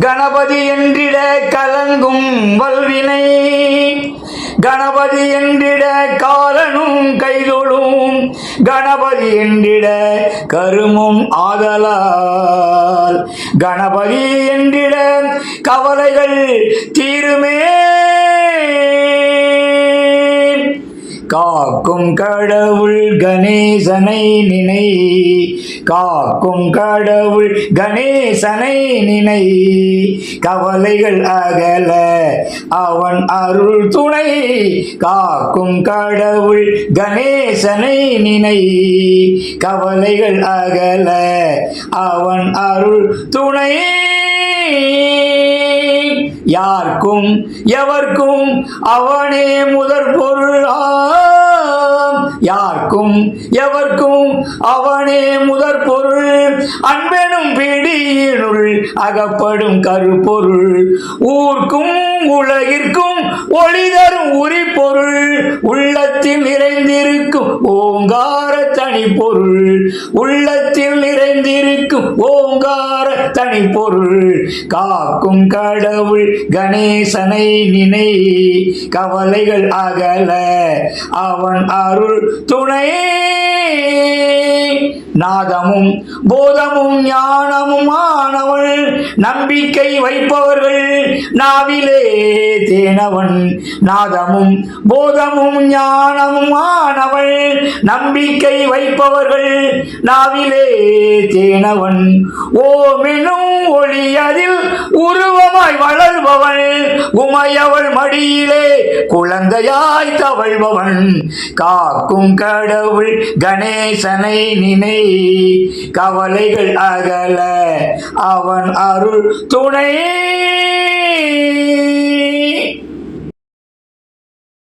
கணபதி என்றிட கலங்கும் வல்வினை, கணபதி என்றிட காலனும் கைதொழும், கணபதி என்றிட கருமும் ஆதலால், கணபதி என்றிட கவலைகள் தீருமே. காக்கும் கடவுள் கணேசனை நினை, காக்கும் கடவுள் கணேசனை நினை, கவலைகள் அகல அவன் அருள் துணை, காக்கும் கடவுள் கணேசனை நினை, கவலைகள் அகல அவன் அருள் துணை. யார்க்கும் எவர்க்கும் அவனே முதற் பொருளாம், யார்க்கும் எவர்க்கும் அவனே முதற் பொருள், அன்பெனும் பிடியினுள் அகப்படும் கருப்பொருள், ஊர்க்கும் உலகிற்கும் ஒளி தரும் உரிப்பொருள், உள்ளத்தில் நிறைந்திருக்கும் ஓங்கார தனிப்பொருள், உள்ளத்தில் நிறைந்திருக்கும் ஓங்கார தனிப்பொருள், காக்கும் கடவுள் கணேசனை நினை, கவலைகள் அகல அவன் அருள் துணை. நாதமும் போதமும் ஞானமும் ஆனவள், நம்பிக்கை வைப்பவர்கள் நாவிலே தேனவன், நாதமும் போதமும் ஞானமும் ஆனவள், நம்பிக்கை வைப்பவர்கள் நாவிலே தேனவன், ஓமெனும் ஒளி அதில் உருவமாய் வளர்பவள், உமையவள் மடியிலே குழந்தையாய் தவழ்பவன், காக்கும் கடவுள் கணேசனை நினை, கவலைகள் அகல அவன் அருள் துணை.